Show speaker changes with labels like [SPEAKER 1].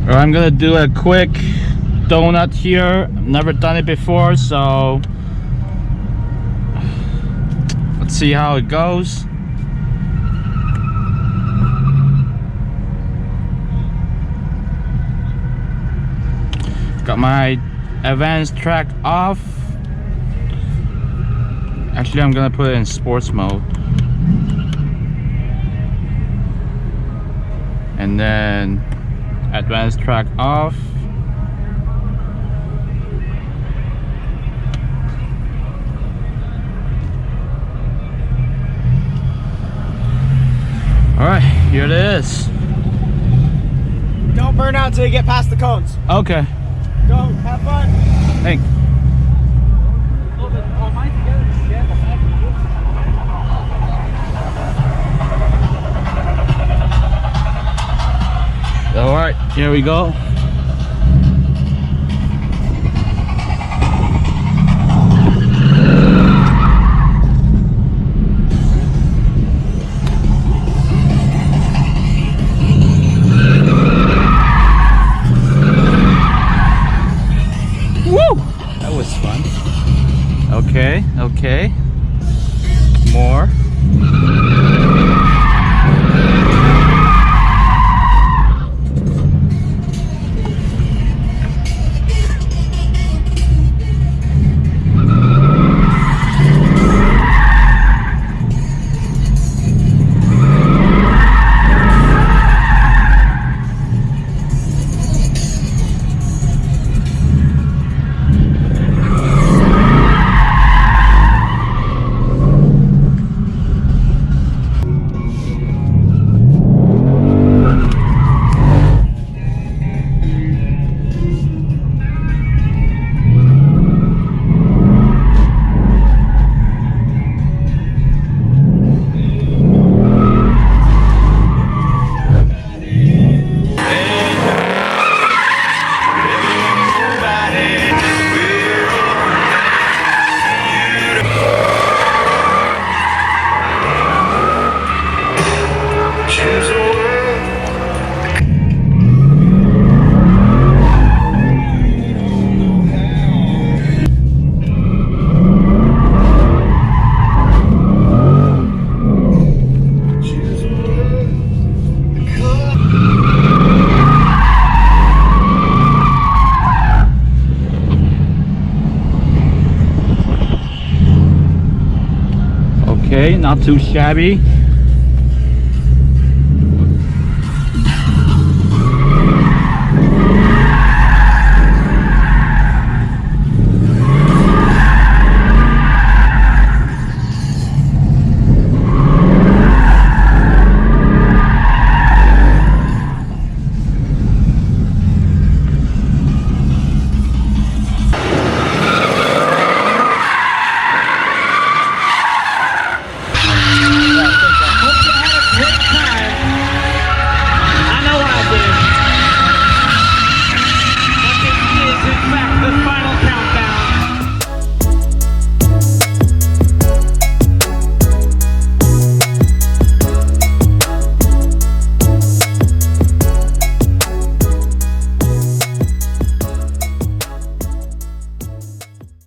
[SPEAKER 1] I'm gonna do a quick donut here. Never done it before, so let's see how it goes. Got my advanced track off. Actually, I'm gonna put it in sports mode. And then advanced track off. Alright, here it is.
[SPEAKER 2] Don't burn out until you get past the cones.
[SPEAKER 1] Okay.
[SPEAKER 2] Go, have fun.
[SPEAKER 1] Thanks. Alright, here we go. Okay. More. Okay, not too shabby.